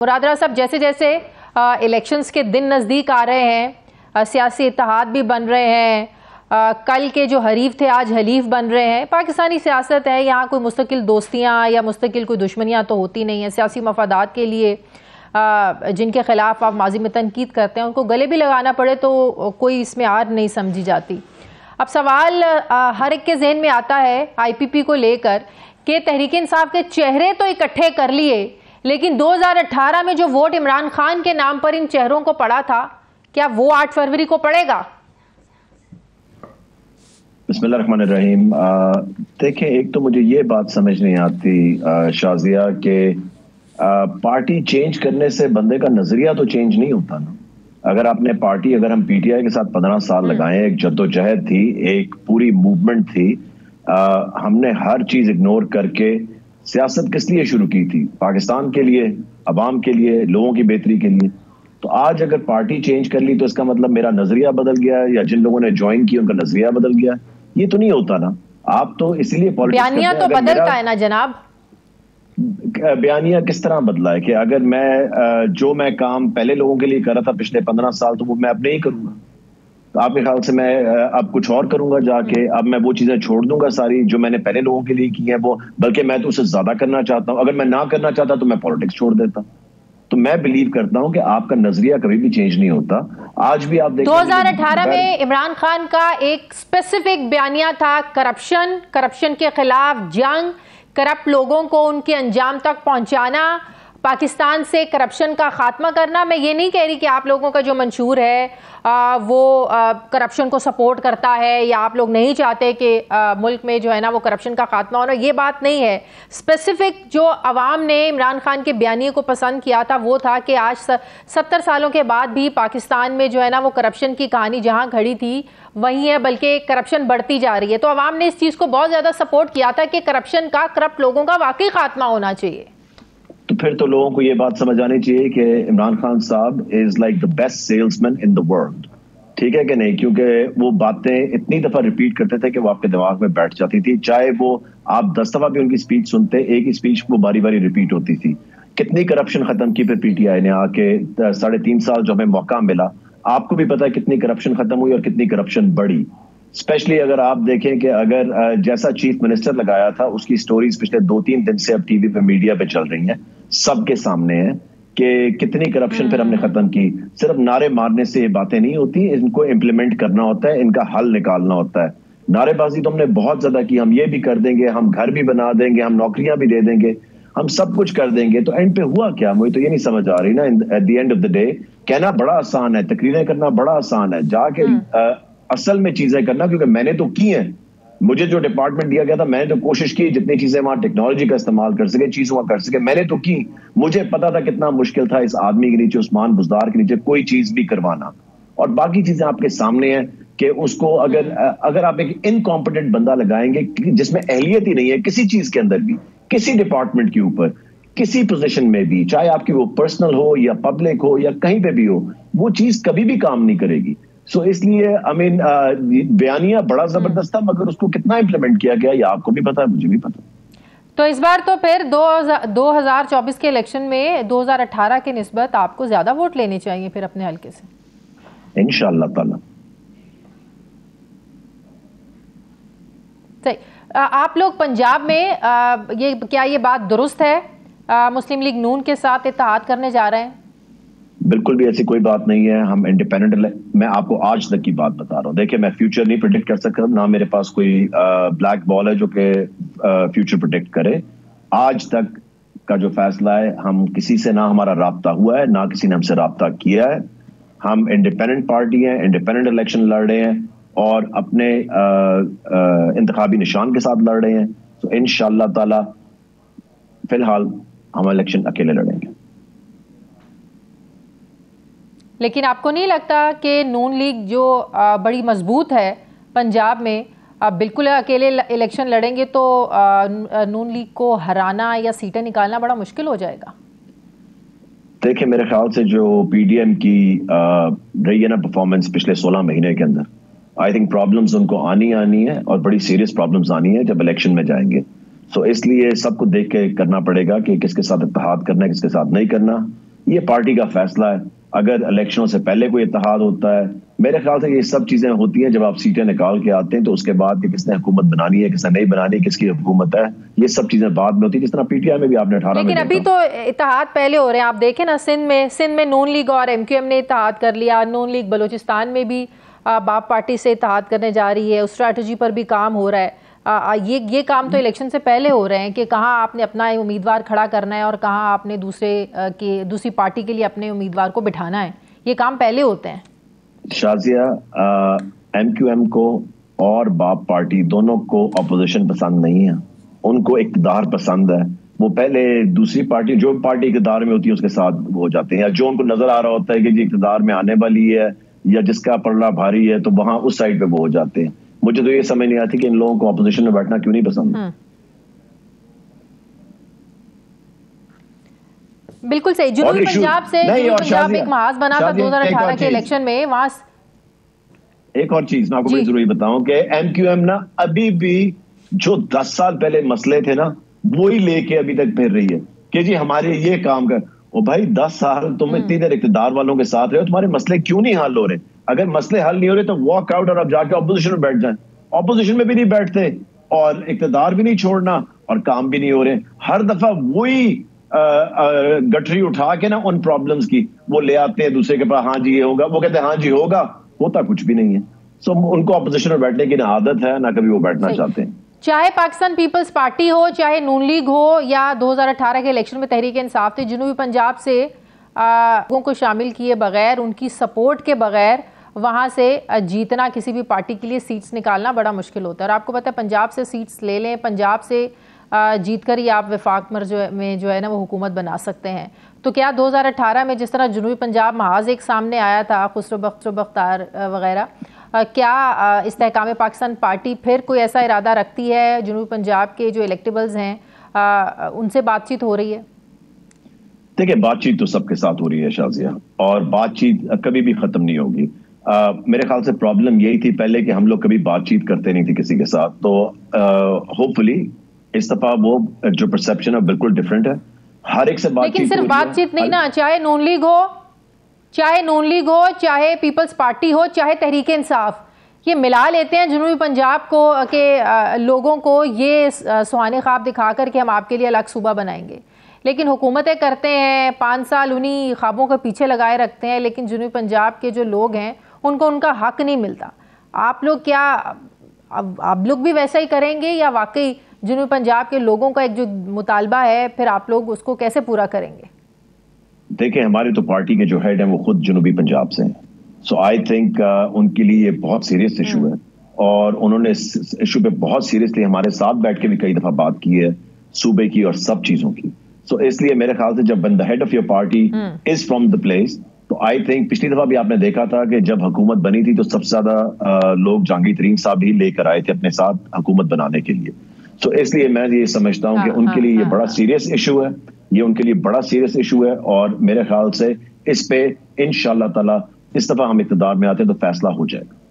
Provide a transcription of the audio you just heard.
مراد راز صاحب، جیسے جیسے الیکشنز کے دن نزدیک آ رہے ہیں، سیاسی اتحاد بھی بن رہے ہیں، کل کے جو حریف تھے آج حلیف بن رہے ہیں. پاکستانی سیاست ہے، یہاں کوئی مستقل دوستیاں یا مستقل کوئی دشمنیاں تو ہوتی نہیں ہیں. سیاسی مفادات کے لیے جن کے خلاف آپ ماضی میں تنقید کرتے ہیں ان کو گلے بھی لگانا پڑے تو کوئی اس میں آر نہیں سمجھی جاتی. اب سوال ہر ایک کے ذہن میں آتا ہے آئی پی پی کو لے کر کہ تحریک انصاف کے چہرے تو اکٹھے کر لیے، لیکن 2018 میں جو ووٹ عمران خان کے نام پر ان چہروں کو پڑا تھا، کیا وہ 8 فروری کو پڑے گا؟ بسم اللہ الرحمن الرحیم. دیکھیں، ایک تو مجھے یہ بات سمجھ نہیں آتی شازیہ کہ پارٹی چینج کرنے سے بندے کا نظریہ تو چینج نہیں ہوتا نا. اگر آپ نے پارٹی، اگر ہم پی ٹی آئی کے ساتھ 15 سال لگائیں، ایک جدوجہد تھی، ایک پوری موومنٹ تھی، ہم نے ہر چیز اگنور کر کے سیاست کس لیے شروع کی تھی؟ پاکستان کے لیے، عوام کے لیے، لوگوں کی بہتری کے لیے. تو آج اگر پارٹی چینج کر لی تو اس کا مطلب میرا نظریہ بدل گیا یا جن لوگوں نے جوائن کی ان کا نظریہ بدل گیا؟ یہ تو نہیں ہوتا نا. آپ تو اسی لیے بیانیہ تو بدلتا ہے نا جناب. بیانیہ کس طرح بدلا ہے کہ اگر میں کام پہلے لوگوں کے لیے کر رہا تھا پچھلے 15 سال تو وہ میں اب نہیں کروں گا؟ تو آپ کے خیال سے میں اب کچھ اور کروں گا جا کے؟ اب میں وہ چیزیں چھوڑ دوں گا ساری جو میں نے پہلے لوگوں کے لیے کی ہیں وہ، بلکہ میں تو اسے زیادہ کرنا چاہتا ہوں. اگر میں نہ کرنا چاہتا تو میں پالیٹکس چھوڑ دیتا. تو میں بلیو کرتا ہوں کہ آپ کا نظریہ کبھی بھی چینج نہیں ہوتا. آج بھی آپ دیکھیں 2018 میں عمران خان کا ایک اسپیسیفک بیانیہ تھا، کرپشن کے خلاف جنگ، کرپٹ لوگوں کو ان کے انجام تک پہنچانا، پاکستان سے کرپشن کا خاتمہ کرنا. میں یہ نہیں کہہ رہی کہ آپ لوگوں کا جو منشور ہے وہ کرپشن کو سپورٹ کرتا ہے یا آپ لوگ نہیں چاہتے کہ ملک میں جو ہے نا وہ کرپشن کا خاتمہ ہونا، یہ بات نہیں ہے. اسپیسیفک جو عوام نے عمران خان کے بیانیے کو پسند کیا تھا وہ تھا کہ آج 70 سالوں کے بعد بھی پاکستان میں جو ہے نا وہ کرپشن کی کہانی جہاں کھڑی تھی وہی ہے، بلکہ کرپشن بڑھتی جا رہی ہے. تو عوام نے اس چیز کو بہت زیادہ سپورٹ کیا تھا کہ کرپشن کا، کرپٹ لوگوں کا واقعی خاتمہ ہونا چاہیے. تو پھر تو لوگوں کو یہ بات سمجھ آنی چاہیے کہ عمران خان صاحب is like the best salesman in the world. ٹھیک ہے کہ نہیں؟ کیونکہ وہ باتیں اتنی دفعہ ریپیٹ کرتے تھے کہ وہ آپ کے دماغ میں بیٹھ جاتی تھی. چاہے وہ آپ 10 دفعہ بھی ان کی اسپیچ سنتے، ایک ہی اسپیچ وہ باری باری ریپیٹ ہوتی تھی. کتنی کرپشن ختم کی پھر پی ٹی آئی نے آ کے 3.5 سال جو ہمیں موقع ملا. آپ کو بھی پتا ہے کتنی کرپشن ختم ہوئی اور کتنی کرپشن بڑھی. اسپیشلی اگر آپ دیکھیں کہ اگر جیسا چیف منسٹر لگایا تھا اس کی سٹوریز پچھلے 2-3 دن سے اب ٹی وی پہ، میڈیا پہ چل رہی ہیں، سب کے سامنے ہیں کہ کتنی کرپشن پھر ہم نے ختم کی. صرف نعرے مارنے سے یہ باتیں نہیں ہوتی، ان کو امپلیمنٹ کرنا ہوتا ہے، ان کا حل نکالنا ہوتا ہے. نعرے بازی تو ہم نے بہت زیادہ کی، ہم یہ بھی کر دیں گے، ہم گھر بھی بنا دیں گے، ہم نوکریاں بھی دے دیں گے، ہم سب کچھ کر دیں گے. تو اینڈ پہ ہوا کیا؟ مجھے تو یہ نہیں سمجھ آ رہی نا. At the end of the day کہنا بڑا آسان ہے، تقریریں کرنا بڑا آسان ہے، جا کے اصل میں چیزیں کرنا، کیونکہ میں نے تو کی ہیں. مجھے جو ڈپارٹمنٹ دیا گیا تھا میں نے تو کوشش کی جتنی چیزیں وہاں ٹیکنالوجی کا استعمال کر سکے، چیز وہاں کر سکے، میں نے تو کی. مجھے پتا تھا کتنا مشکل تھا اس آدمی کے نیچے، عثمان بزدار کے نیچے کوئی چیز بھی کروانا. اور باقی چیزیں آپ کے سامنے ہیں کہ اس کو اگر آپ ایک انکمپیٹنٹ بندہ لگائیں گے جس میں اہلیت ہی نہیں ہے کسی چیز کے اندر بھی، کسی ڈپارٹمنٹ کے اوپر، کسی پوزیشن میں بھی، چاہے آپ کی وہ پرسنل ہو یا پبلک ہو یا کہیں پہ بھی ہو، وہ چیز کبھی بھی کام نہیں کرے گی. سو اس لیے بیانیہ بڑا زبردست تھا، مگر اس کو کتنا امپلیمنٹ کیا گیا یہ آپ کو بھی پتا ہے، مجھے بھی پتا. تو اس بار تو پھر 2024 کے الیکشن میں 2018 کے نسبت آپ کو زیادہ ووٹ لینے چاہیے پھر اپنے حلقے سے انشاءاللہ تعالی. صحیح. آپ لوگ پنجاب میں کیا یہ بات درست ہے مسلم لیگ نون کے ساتھ اتحاد کرنے جا رہے ہیں؟ بالکل بھی ایسی کوئی بات نہیں ہے. ہم انڈیپینڈنٹ، میں آپ کو آج تک کی بات بتا رہا ہوں. دیکھیں، میں فیوچر نہیں پریڈکٹ کر سکتا، نہ میرے پاس کوئی بلیک بال ہے جو کہ فیوچر پریڈکٹ کرے. آج تک کا جو فیصلہ ہے، ہم کسی سے نہ ہمارا رابطہ ہوا ہے، نہ کسی نے ہم سے رابطہ کیا ہے. ہم انڈیپینڈنٹ پارٹی ہیں، انڈیپینڈنٹ الیکشن لڑ رہے ہیں اور اپنے انتخابی نشان کے ساتھ لڑ رہے ہیں. تو انشاءاللہ تعالی فی الحال ہم الیکشن اکیلے لڑیں گے. لیکن آپ کو نہیں لگتا کہ نون لیگ جو بڑی مضبوط ہے پنجاب میں، بالکل اکیلے الیکشن لڑیں گے تو نون لیگ کو ہرانا یا سیٹیں نکالنا بڑا مشکل ہو جائے گا؟ دیکھیں، میرے خیال سے جو پی ڈی ایم کی رہی ہے نا پرفارمنس پچھلے 16 مہینے کے اندر، آئی تھنک پرابلمز ان کو آنی ہے اور بڑی سیریس پرابلمز آنی ہے جب الیکشن میں جائیں گے. سو اس لیے سب کو دیکھ کے کرنا پڑے گا کہ کس کے ساتھ اتحاد کرنا ہے، کس کے ساتھ نہیں کرنا. یہ پارٹی کا فیصلہ ہے. اگر الیکشنوں سے پہلے کوئی اتحاد ہوتا ہے, میرے خیال سے یہ سب چیزیں ہوتی ہیں جب آپ سیٹیں نکال کے آتے ہیں, تو اس کے بعد کہ کس نے حکومت بنانی ہے, کس نے نہیں بنانی, کس کی حکومت ہے, یہ سب چیزیں بعد میں ہوتی ہیں. جس طرح پی ٹی آئی میں بھی آپ نے 18 میں لیکن ابھی تو اتحاد پہلے ہو رہے ہیں. آپ دیکھیں نا, سندھ میں نون لیگ اور ایم کیو ایم نے اتحاد کر لیا. نون لیگ بلوچستان میں بھی باپ پارٹی سے اتحاد کرنے جا رہی ہے. اسٹریٹجی پر بھی کام ہو رہا ہے. یہ کام تو الیکشن سے پہلے ہو رہے ہیں کہ کہاں آپ نے اپنا امیدوار کھڑا کرنا ہے اور کہاں آپ نے دوسری پارٹی کے لیے اپنے امیدوار کو بٹھانا ہے. یہ کام پہلے ہوتے ہیں. شازیہ, ایم کیو ایم کو اور باپ پارٹی دونوں کو اپوزیشن پسند نہیں ہے, ان کو اقتدار پسند ہے. وہ پہلے دوسری پارٹی, جو پارٹی اقتدار میں ہوتی ہے اس کے ساتھ ہو جاتے ہیں, یا جو ان کو نظر آ رہا ہوتا ہے کہ جی اقتدار میں آنے والی ہے یا جس کا پلڑا بھاری ہے, تو وہاں اس سائڈ پہ وہ ہو جاتے ہیں. مجھے تو یہ سمجھ نہیں آتی کہ ان لوگوں کو اپوزیشن میں بیٹھنا کیوں نہیں پسند. بالکل صحیح. جنوبی پنجاب سے ایک محاذ بنا تھا 2018 کے الیکشن میں. وہاں ایک اور چیز میں آپ کو بڑی ضروری بتاؤں کہ ایم کیو ایم نا ابھی بھی جو 10 سال پہلے مسئلے تھے نا, وہی لے کے ابھی تک پھر رہی ہے کہ جی ہمارے یہ کام کر. او بھائی 10 سال تم اتنی دیر اقتدار والوں کے ساتھ رہے ہو, تمہارے مسئلے کیوں نہیں حل ہو رہے؟ اگر مسئلے حل نہیں ہو رہے تو واک آؤٹ اور اب جا کے اپوزیشن میں بیٹھ جائیں. اپوزیشن میں بھی نہیں بیٹھتے اور اقتدار بھی نہیں چھوڑنا اور کام بھی نہیں ہو رہے. ہر دفعہ وہی گٹری اٹھا کے نا ان پرابلمز کی وہ لے آتے ہیں دوسرے کے پاس. ہاں جی یہ ہوگا, وہ کہتے ہیں ہاں جی ہوگا, ہوتا کچھ بھی نہیں ہے. سو ان کو اپوزیشن میں بیٹھنے کی نہ عادت ہے نہ کبھی وہ بیٹھنا چاہتے ہیں. چاہے پاکستان پیپلز پارٹی ہو, چاہے نون لیگ ہو, یا 2018 کے الیکشن میں تحریک انصاف تھی, جنوبی پنجاب سے لوگوں کو شامل کیے بغیر, ان کی سپورٹ کے بغیر وہاں سے جیتنا, کسی بھی پارٹی کے لیے سیٹس نکالنا بڑا مشکل ہوتا ہے. اور آپ کو پتہ ہے پنجاب سے سیٹس لے لیں, پنجاب سے جیت کر ہی آپ وفاق میں جو ہے نا وہ حکومت بنا سکتے ہیں. تو کیا 2018 میں جس طرح جنوبی پنجاب محاذ ایک سامنے آیا تھا, خسرو بختار وغیرہ, کیا استحکام پاکستان پارٹی پھر کوئی ایسا ارادہ رکھتی ہے؟ جنوبی پنجاب کے جو الیکٹیبلز ہیں ان سے بات چیت ہو رہی ہے؟ دیکھیں, بات چیت تو سب کے ساتھ ہو رہی ہے شازیہ, اور بات چیت کبھی بھی ختم نہیں ہوگی. میرے خیال سے پرابلم یہی تھی پہلے کہ ہم لوگ کبھی بات چیت کرتے نہیں تھے کسی کے ساتھ. تو ہوپ فلی اس دفعہ وہ جو پرسپشن ہے بالکل ڈفرینٹ ہے. ہر ایک سے بات چیت, لیکن صرف بات چیت نہیں نا, چاہے نون لیگ ہو, چاہے پیپلز پارٹی ہو, چاہے تحریک انصاف, یہ ملا لیتے ہیں جنوبی پنجاب کو کہ لوگوں کو یہ سہانے خواب دکھا کر کہ ہم آپ کے لیے الگ صوبہ بنائیں گے. لیکن حکومتیں کرتے ہیں, 5 سال انہی خوابوں کے پیچھے لگائے رکھتے ہیں, لیکن جنوبی پنجاب کے جو لوگ ہیں ان کو ان کا حق نہیں ملتا. آپ لوگ بھی ویسا ہی کریں گے, یا واقعی جنوبی پنجاب کے لوگوں کا ایک جو مطالبہ ہے پھر آپ لوگ اس کو کیسے پورا کریں گے؟ دیکھیں, ہماری تو پارٹی کے جو ہیڈ ہیں وہ خود جنوبی پنجاب سے ہیں. سو آئی تھنک ان کے لیے یہ بہت سیریس ایشو ہے, اور انہوں نے اس ایشو پہ بہت سیریسلی ہمارے ساتھ بیٹھ کے بھی کئی دفعہ بات کی ہے, صوبے کی اور سب چیزوں کی. سو اس لیے میرے خیال سے جب when the head of your party is from the place, تو آئی تھنک پچھلی دفعہ بھی آپ نے دیکھا تھا کہ جب حکومت بنی تھی تو سب سے زیادہ لوگ جہانگیر ترین صاحب ہی لے کر آئے تھے اپنے ساتھ حکومت بنانے کے لیے. سو اس لیے میں یہ سمجھتا ہوں کہ ان کے لیے یہ بڑا سیریس ایشو ہے, یہ ان کے لیے بڑا سیریس ایشو ہے, اور میرے خیال سے اس پہ انشاءاللہ تعالی اس دفعہ ہم اقتدار میں آتے ہیں تو فیصلہ ہو جائے گا.